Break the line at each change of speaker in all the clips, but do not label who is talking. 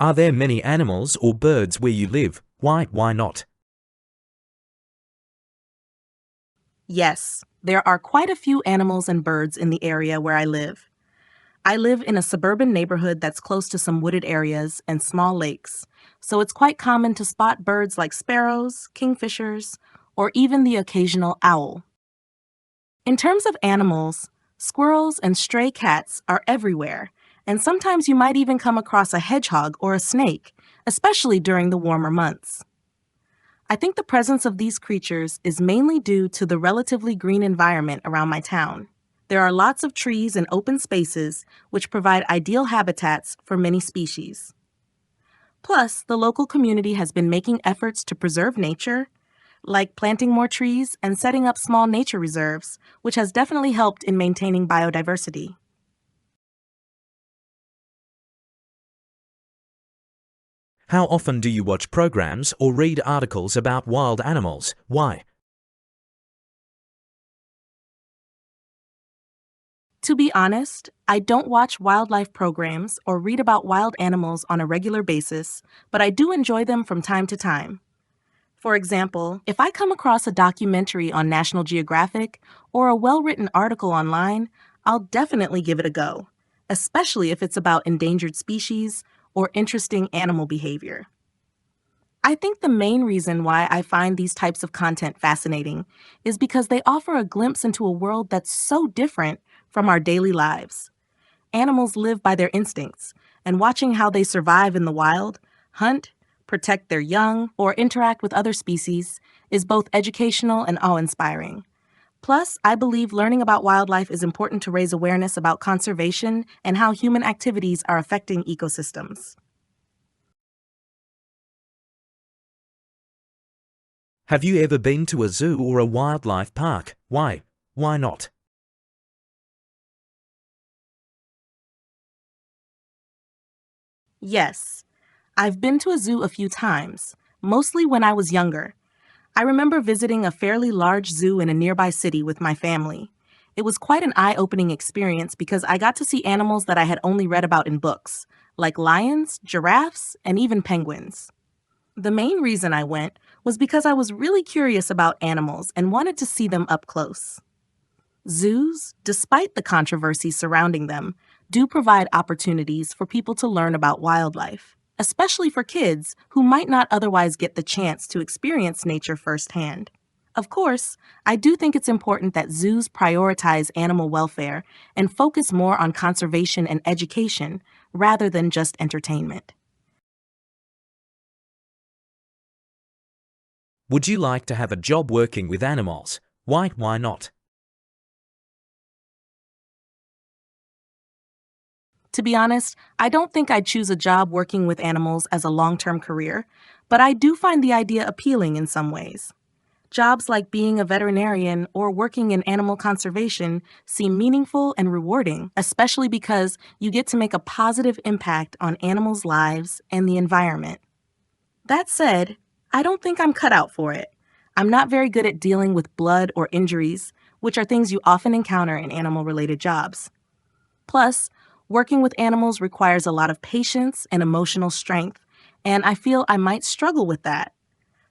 Are there many animals or birds where you live? Why not?
Yes, there are quite a few animals and birds in the area where I live. I live in a suburban neighborhood that's close to some wooded areas and small lakes, so it's quite common to spot birds like sparrows, kingfishers, or even the occasional owl. In terms of animals, squirrels and stray cats are everywhere, and sometimes you might even come across a hedgehog or a snake, especially during the warmer months. I think the presence of these creatures is mainly due to the relatively green environment around my town. There are lots of trees and open spaces, which provide ideal habitats for many species. Plus, the local community has been making efforts to preserve nature, like planting more trees and setting up small nature reserves, which has definitely helped in maintaining biodiversity.
How often do you watch programs or read articles about wild animals? Why?
To be honest, I don't watch wildlife programs or read about wild animals on a regular basis, but I do enjoy them from time to time. For example, if I come across a documentary on National Geographic or a well-written article online, I'll definitely give it a go, especially if it's about endangered species or interesting animal behavior. I think the main reason why I find these types of content fascinating is because they offer a glimpse into a world that's so different from our daily lives. Animals live by their instincts, and watching how they survive in the wild, hunt, protect their young, or interact with other species is both educational and awe-inspiring. Plus, I believe learning about wildlife is important to raise awareness about conservation and how human activities are affecting ecosystems.
Have you ever been to a zoo or a wildlife park? Why? Why not?
Yes, I've been to a zoo a few times, mostly when I was younger. I remember visiting a fairly large zoo in a nearby city with my family. It was quite an eye-opening experience because I got to see animals that I had only read about in books, like lions, giraffes, and even penguins. The main reason I went was because I was really curious about animals and wanted to see them up close. Zoos, despite the controversy surrounding them, do provide opportunities for people to learn about wildlife, especially for kids who might not otherwise get the chance to experience nature firsthand. Of course, I do think it's important that zoos prioritize animal welfare and focus more on conservation and education rather than just entertainment.
Would you like to have a job working with animals? Why not?
To be honest, I don't think I'd choose a job working with animals as a long-term career, but I do find the idea appealing in some ways. Jobs like being a veterinarian or working in animal conservation seem meaningful and rewarding, especially because you get to make a positive impact on animals' lives and the environment. That said, I don't think I'm cut out for it. I'm not very good at dealing with blood or injuries, which are things you often encounter in animal-related jobs. Plus, working with animals requires a lot of patience and emotional strength, and I feel I might struggle with that.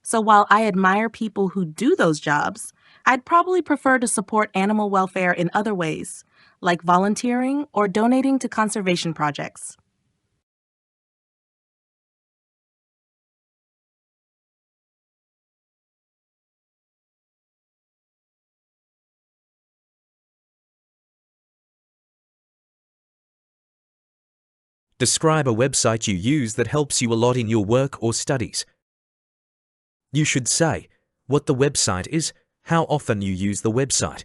So while I admire people who do those jobs, I'd probably prefer to support animal welfare in other ways, like volunteering or donating to conservation projects.
Describe a website you use that helps you a lot in your work or studies. You should say what the website is, how often you use the website,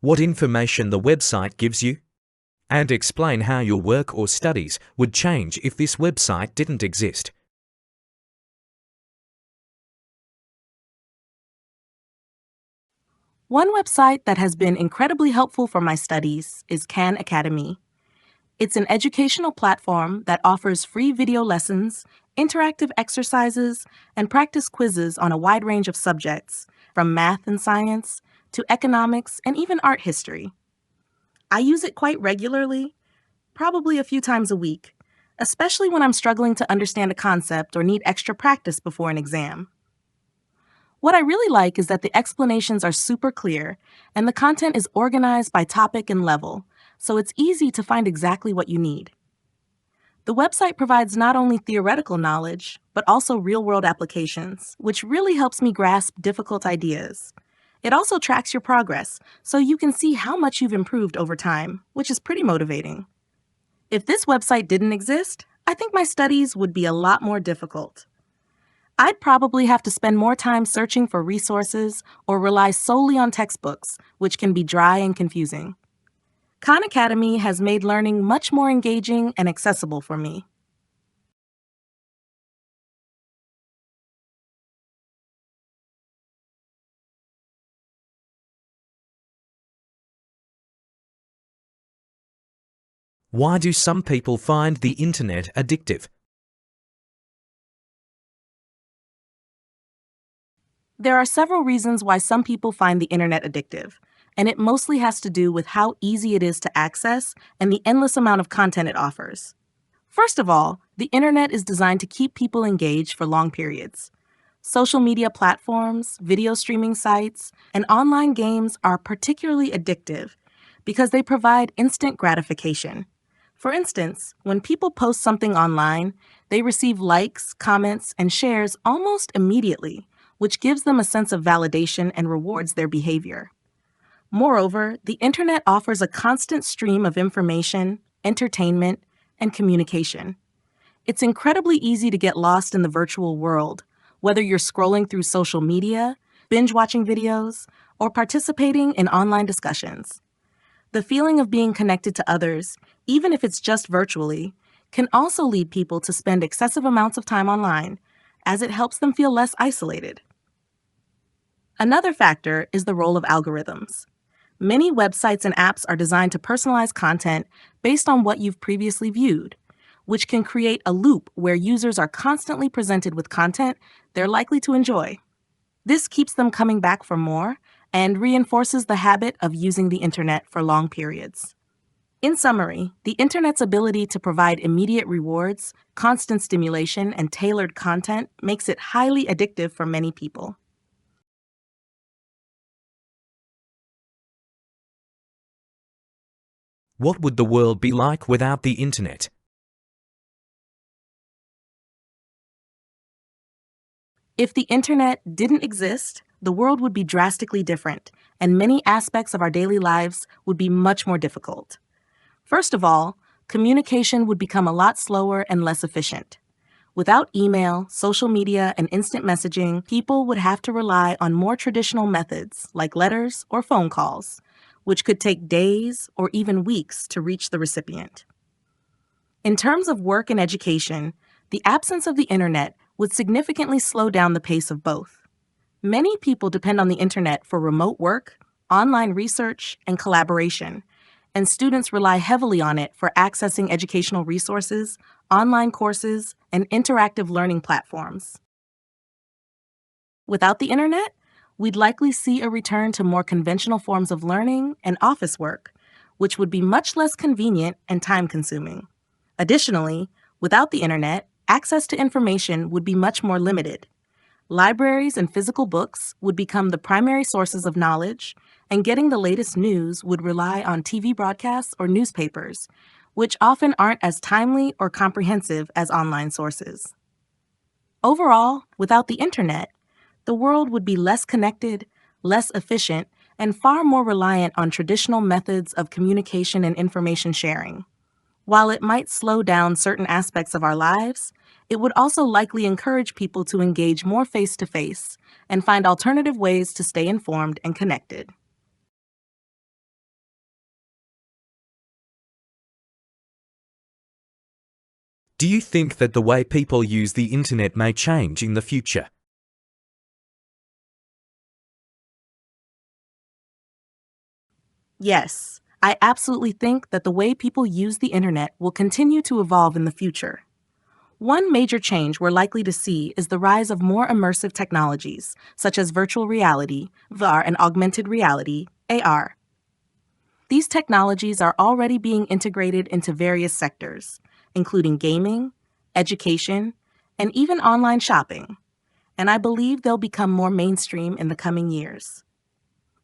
what information the website gives you, and explain how your work or studies would change if this website didn't exist.
One website that has been incredibly helpful for my studies is Khan Academy. It's an educational platform that offers free video lessons, interactive exercises, and practice quizzes on a wide range of subjects, from math and science to economics and even art history. I use it quite regularly, probably a few times a week. especially when I'm struggling to understand a concept or need extra practice before an exam. What I really like is that the explanations are super clear and the content is organized by topic and level, so it's easy to find exactly what you need. The website provides not only theoretical knowledge, but also real-world applications, which really helps me grasp difficult ideas. It also tracks your progress, so you can see how much you've improved over time, which is pretty motivating. If this website didn't exist, I think my studies would be a lot more difficult. I'd probably have to spend more time searching for resources or rely solely on textbooks, which can be dry and confusing. Khan Academy has made learning much more engaging and accessible for me.
Why do some people find the internet addictive?
There are several reasons why some people find the internet addictive, and it mostly has to do with how easy it is to access and the endless amount of content it offers. First of all, the internet is designed to keep people engaged for long periods. Social media platforms, video streaming sites, and online games are particularly addictive because they provide instant gratification. For instance, when people post something online, they receive likes, comments, and shares almost immediately, which gives them a sense of validation and rewards their behavior. Moreover, the internet offers a constant stream of information, entertainment, and communication. It's incredibly easy to get lost in the virtual world, whether you're scrolling through social media, binge watching videos, or participating in online discussions. The feeling of being connected to others, even if it's just virtually, can also lead people to spend excessive amounts of time online, as it helps them feel less isolated. Another factor is the role of algorithms. Many websites and apps are designed to personalize content based on what you've previously viewed, which can create a loop where users are constantly presented with content they're likely to enjoy. This keeps them coming back for more and reinforces the habit of using the internet for long periods. In summary, the internet's ability to provide immediate rewards, constant stimulation, and tailored content makes it highly addictive for many people.
What would the world be like without the internet?
If the internet didn't exist, the world would be drastically different, and many aspects of our daily lives would be much more difficult. First of all, communication would become a lot slower and less efficient. Without email, social media, and instant messaging, people would have to rely on more traditional methods like letters or phone calls, which could take days or even weeks to reach the recipient. In terms of work and education, the absence of the internet would significantly slow down the pace of both. Many people depend on the internet for remote work, online research, and collaboration, and students rely heavily on it for accessing educational resources, online courses, and interactive learning platforms. Without the internet, we'd likely see a return to more conventional forms of learning and office work, which would be much less convenient and time-consuming. Additionally, without the internet, access to information would be much more limited. Libraries and physical books would become the primary sources of knowledge, and getting the latest news would rely on TV broadcasts or newspapers, which often aren't as timely or comprehensive as online sources. Overall, without the internet, the world would be less connected, less efficient, and far more reliant on traditional methods of communication and information sharing. While it might slow down certain aspects of our lives, it would also likely encourage people to engage more face-to-face and find alternative ways to stay informed and connected.
Do you think that the way people use the internet may change in the future?
Yes, I absolutely think that the way people use the internet will continue to evolve in the future. One major change we're likely to see is the rise of more immersive technologies, such as virtual reality, VR, and augmented reality, AR. These technologies are already being integrated into various sectors, including gaming, education, and even online shopping, and I believe they'll become more mainstream in the coming years.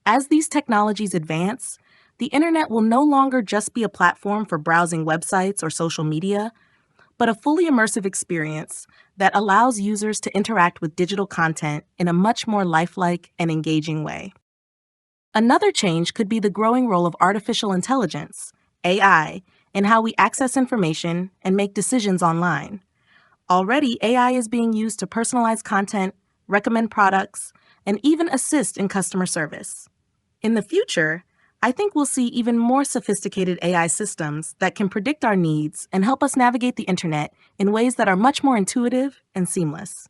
As these technologies advance, the internet will no longer just be a platform for browsing websites or social media, but a fully immersive experience that allows users to interact with digital content in a much more lifelike and engaging way. Another change could be the growing role of artificial intelligence, AI, in how we access information and make decisions online. Already, AI is being used to personalize content, recommend products, and even assist in customer service. In the future, I think we'll see even more sophisticated AI systems that can predict our needs and help us navigate the internet in ways that are much more intuitive and seamless.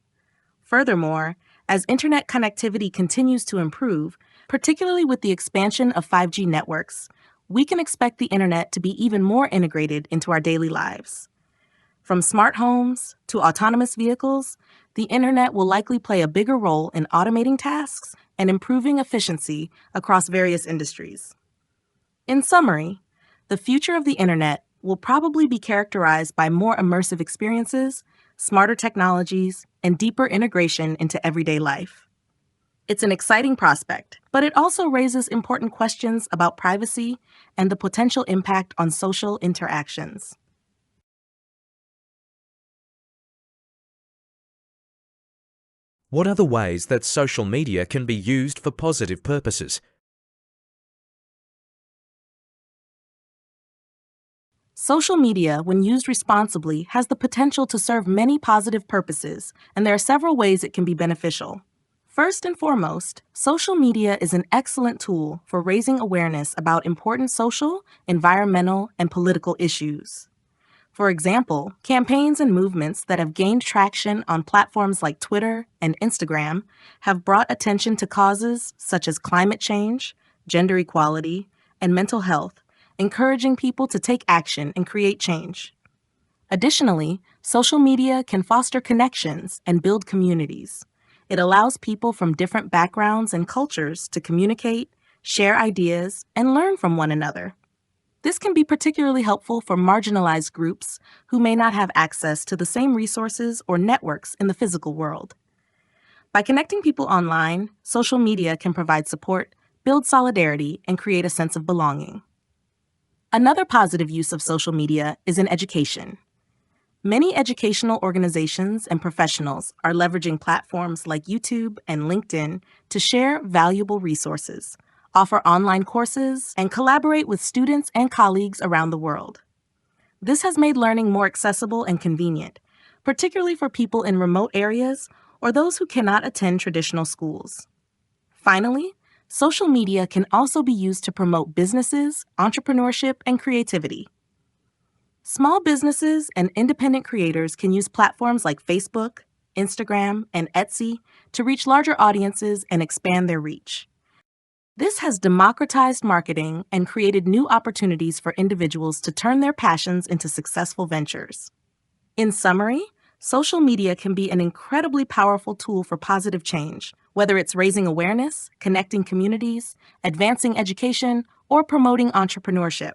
Furthermore, as internet connectivity continues to improve, particularly with the expansion of 5G networks, we can expect the internet to be even more integrated into our daily lives. From smart homes to autonomous vehicles, the internet will likely play a bigger role in automating tasks and improving efficiency across various industries. In summary, the future of the internet will probably be characterized by more immersive experiences, smarter technologies, and deeper integration into everyday life. It's an exciting prospect, but it also raises important questions about privacy and the potential impact on social interactions.
What are the ways that social media can be used for positive purposes?
Social media, when used responsibly, has the potential to serve many positive purposes, and there are several ways it can be beneficial. First and foremost, social media is an excellent tool for raising awareness about important social, environmental, and political issues. For example, campaigns and movements that have gained traction on platforms like Twitter and Instagram have brought attention to causes such as climate change, gender equality, and mental health, encouraging people to take action and create change. Additionally, social media can foster connections and build communities. It allows people from different backgrounds and cultures to communicate, share ideas, and learn from one another. This can be particularly helpful for marginalized groups who may not have access to the same resources or networks in the physical world. By connecting people online, social media can provide support, build solidarity, and create a sense of belonging. Another positive use of social media is in education. Many educational organizations and professionals are leveraging platforms like YouTube and LinkedIn to share valuable resources, offer online courses, and collaborate with students and colleagues around the world. This has made learning more accessible and convenient, particularly for people in remote areas or those who cannot attend traditional schools. Finally, social media can also be used to promote businesses, entrepreneurship, and creativity. Small businesses and independent creators can use platforms like Facebook, Instagram, and Etsy to reach larger audiences and expand their reach. This has democratized marketing and created new opportunities for individuals to turn their passions into successful ventures. In summary, social media can be an incredibly powerful tool for positive change, whether it's raising awareness, connecting communities, advancing education, or promoting entrepreneurship.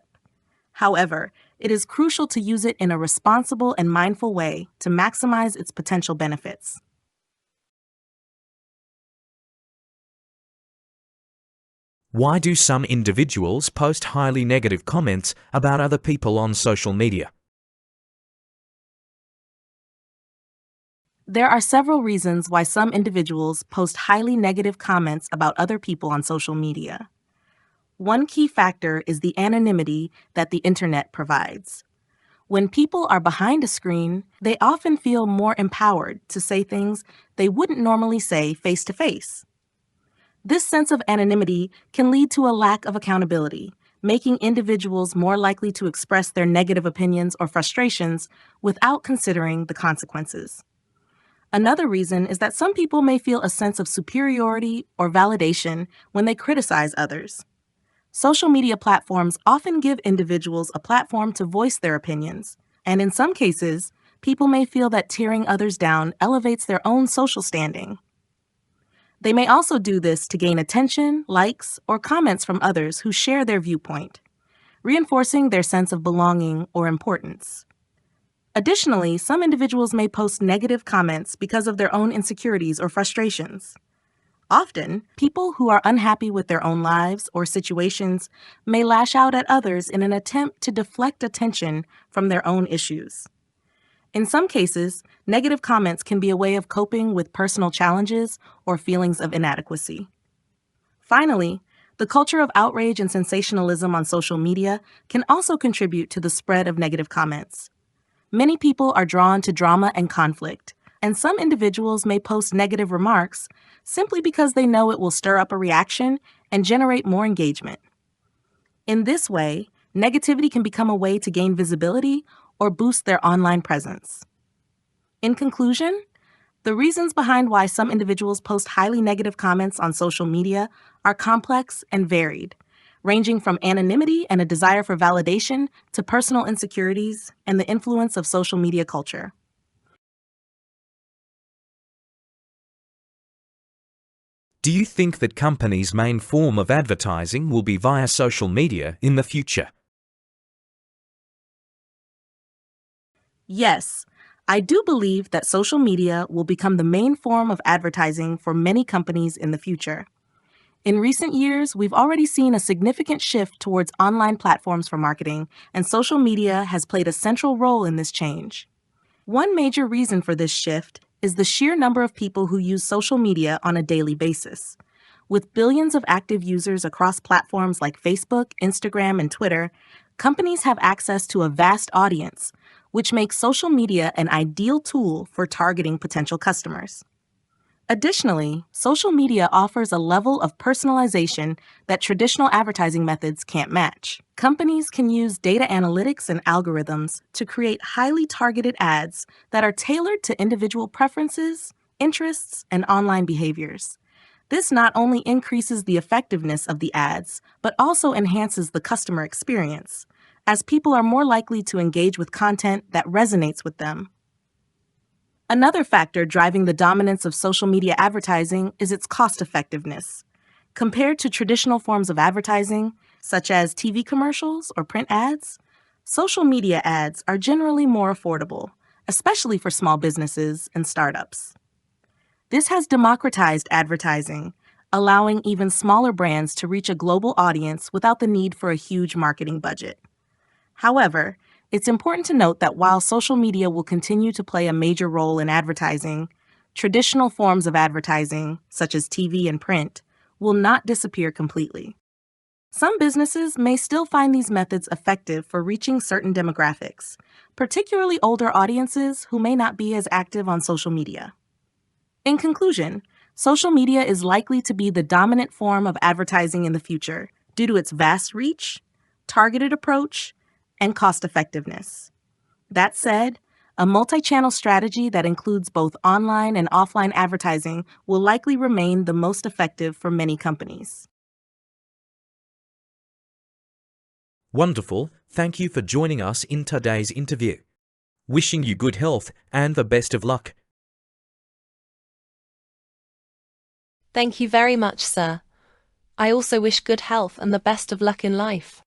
However, it is crucial to use it in a responsible and mindful way to maximize its potential benefits.
Why do some individuals post highly negative comments about other people on social media?
There are several reasons why some individuals post highly negative comments about other people on social media. One key factor is the anonymity that the internet provides. When people are behind a screen, they often feel more empowered to say things they wouldn't normally say face to face. This sense of anonymity can lead to a lack of accountability, making individuals more likely to express their negative opinions or frustrations without considering the consequences. Another reason is that some people may feel a sense of superiority or validation when they criticize others. Social media platforms often give individuals a platform to voice their opinions, and in some cases, people may feel that tearing others down elevates their own social standing. They may also do this to gain attention, likes, or comments from others who share their viewpoint, reinforcing their sense of belonging or importance. Additionally, some individuals may post negative comments because of their own insecurities or frustrations. Often, people who are unhappy with their own lives or situations may lash out at others in an attempt to deflect attention from their own issues. In some cases, negative comments can be a way of coping with personal challenges or feelings of inadequacy. Finally, the culture of outrage and sensationalism on social media can also contribute to the spread of negative comments. Many people are drawn to drama and conflict, and some individuals may post negative remarks simply because they know it will stir up a reaction and generate more engagement. In this way, negativity can become a way to gain visibility or boost their online presence. In conclusion, the reasons behind why some individuals post highly negative comments on social media are complex and varied, ranging from anonymity and a desire for validation to personal insecurities and the influence of social media culture.
Do you think that companies' main form of advertising will be via social media in the future?
Yes, I do believe that social media will become the main form of advertising for many companies in the future. In recent years, we've already seen a significant shift towards online platforms for marketing, and social media has played a central role in this change. One major reason for this shift is the sheer number of people who use social media on a daily basis. With billions of active users across platforms like Facebook, Instagram, and Twitter, companies have access to a vast audience, which makes social media an ideal tool for targeting potential customers. Additionally, social media offers a level of personalization that traditional advertising methods can't match. Companies can use data analytics and algorithms to create highly targeted ads that are tailored to individual preferences, interests, and online behaviors. This not only increases the effectiveness of the ads, but also enhances the customer experience, as people are more likely to engage with content that resonates with them. Another factor driving the dominance of social media advertising is its cost effectiveness. Compared to traditional forms of advertising, such as TV commercials or print ads, social media ads are generally more affordable, especially for small businesses and startups. This has democratized advertising, allowing even smaller brands to reach a global audience without the need for a huge marketing budget. However, it's important to note that while social media will continue to play a major role in advertising, traditional forms of advertising, such as TV and print, will not disappear completely. Some businesses may still find these methods effective for reaching certain demographics, particularly older audiences who may not be as active on social media. In conclusion, social media is likely to be the dominant form of advertising in the future due to its vast reach, targeted approach, and cost effectiveness. That said, a multi-channel strategy that includes both online and offline advertising will likely remain the most effective for many companies.
Wonderful. Thank you for joining us in today's interview. Wishing you good health and the best of luck.
Thank you very much, sir. I also wish good health and the best of luck in life.